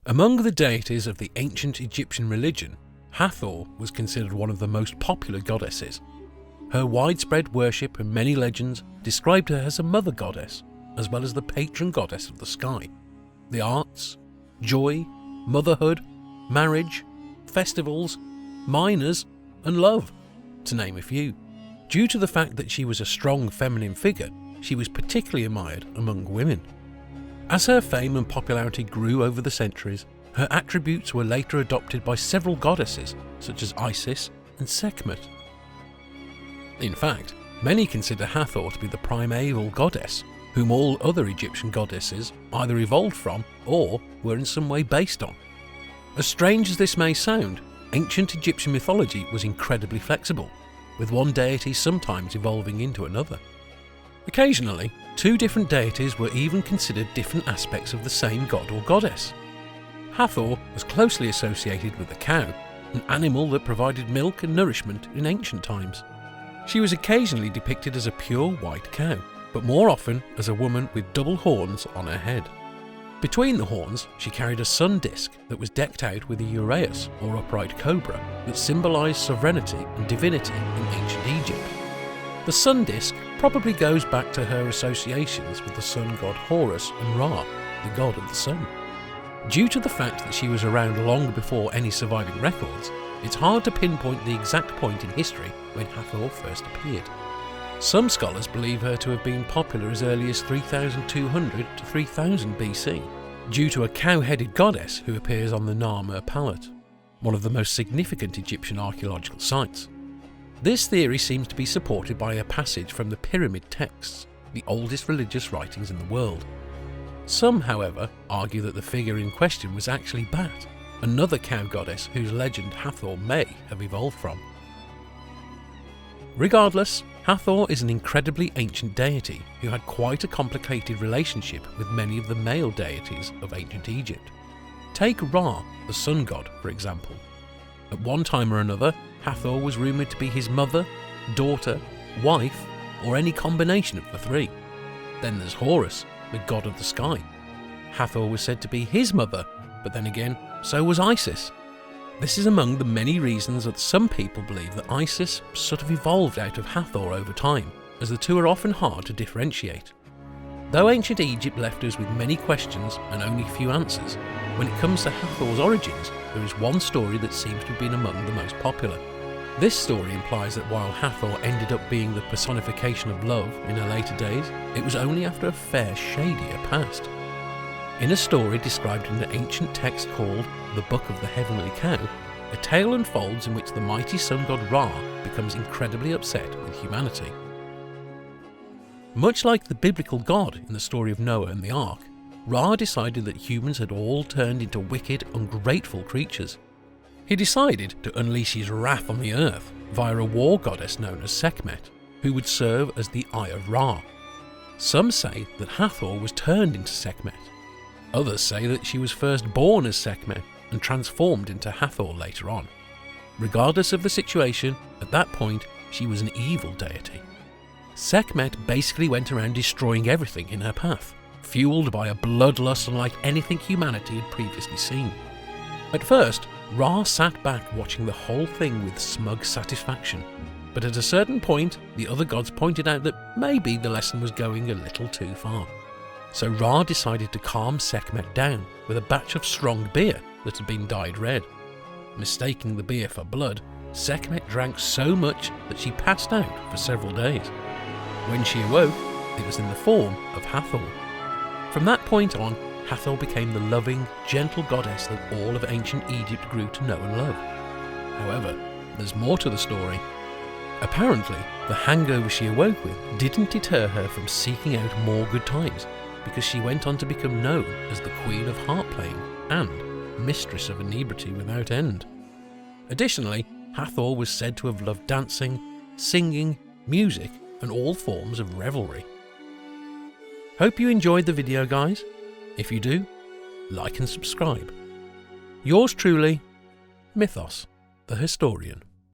Among the deities of the ancient Egyptian religion, Hathor was considered one of the most popular goddesses. Her widespread worship and many legends described her as a mother goddess, as well as the patron goddess of the sky, the arts, joy, motherhood, marriage, festivals, miners, and love, to name a few. Due to the fact that she was a strong feminine figure, she was particularly admired among women. As her fame and popularity grew over the centuries, her attributes were later adopted by several goddesses, such as Isis and Sekhmet. In fact, many consider Hathor to be the primeval goddess, whom all other Egyptian goddesses either evolved from or were in some way based on. As strange as this may sound, ancient Egyptian mythology was incredibly flexible, with one deity sometimes evolving into another. Occasionally, two different deities were even considered different aspects of the same god or goddess. Hathor was closely associated with the cow, an animal that provided milk and nourishment in ancient times. She was occasionally depicted as a pure white cow, but more often as a woman with double horns on her head. Between the horns, she carried a sun disk that was decked out with a uraeus, or upright cobra, that symbolised sovereignty and divinity in ancient Egypt. The sun disk probably goes back to her associations with the sun god Horus and Ra, the god of the sun. Due to the fact that she was around long before any surviving records, it's hard to pinpoint the exact point in history when Hathor first appeared. Some scholars believe her to have been popular as early as 3200 to 3000 BC, due to a cow-headed goddess who appears on the Narmer palette, one of the most significant Egyptian archaeological sites. This theory seems to be supported by a passage from the Pyramid texts, the oldest religious writings in the world. Some, however, argue that the figure in question was actually Bat, another cow goddess whose legend Hathor may have evolved from. Regardless, Hathor is an incredibly ancient deity who had quite a complicated relationship with many of the male deities of ancient Egypt. Take Ra, the sun god, for example. At one time or another, Hathor was rumoured to be his mother, daughter, wife, or any combination of the three. Then there's Horus, the god of the sky. Hathor was said to be his mother, but then again, so was Isis. This is among the many reasons that some people believe that Isis sort of evolved out of Hathor over time, as the two are often hard to differentiate. Though ancient Egypt left us with many questions and only few answers, when it comes to Hathor's origins, there is one story that seems to have been among the most popular. This story implies that while Hathor ended up being the personification of love in her later days, it was only after a fair shadier past. In a story described in an ancient text called the Book of the Heavenly Cow, a tale unfolds in which the mighty sun god Ra becomes incredibly upset with humanity. Much like the biblical god in the story of Noah and the Ark, Ra decided that humans had all turned into wicked, ungrateful creatures. He decided to unleash his wrath on the earth via a war goddess known as Sekhmet, who would serve as the Eye of Ra. Some say that Hathor was turned into Sekhmet. Others say that she was first born as Sekhmet and transformed into Hathor later on. Regardless of the situation, at that point she was an evil deity. Sekhmet basically went around destroying everything in her path, fueled by a bloodlust unlike anything humanity had previously seen. At first, Ra sat back watching the whole thing with smug satisfaction, but at a certain point, the other gods pointed out that maybe the lesson was going a little too far. So Ra decided to calm Sekhmet down with a batch of strong beer that had been dyed red. Mistaking the beer for blood, Sekhmet drank so much that she passed out for several days. When she awoke, it was in the form of Hathor. From that point on, Hathor became the loving, gentle goddess that all of ancient Egypt grew to know and love. However, there's more to the story. Apparently, the hangover she awoke with didn't deter her from seeking out more good times, because she went on to become known as the Queen of Harp Playing and Mistress of Inebriety without end. Additionally, Hathor was said to have loved dancing, singing, music, and all forms of revelry. Hope you enjoyed the video, guys. If you do, like and subscribe. Yours truly, Mythos, the Historian.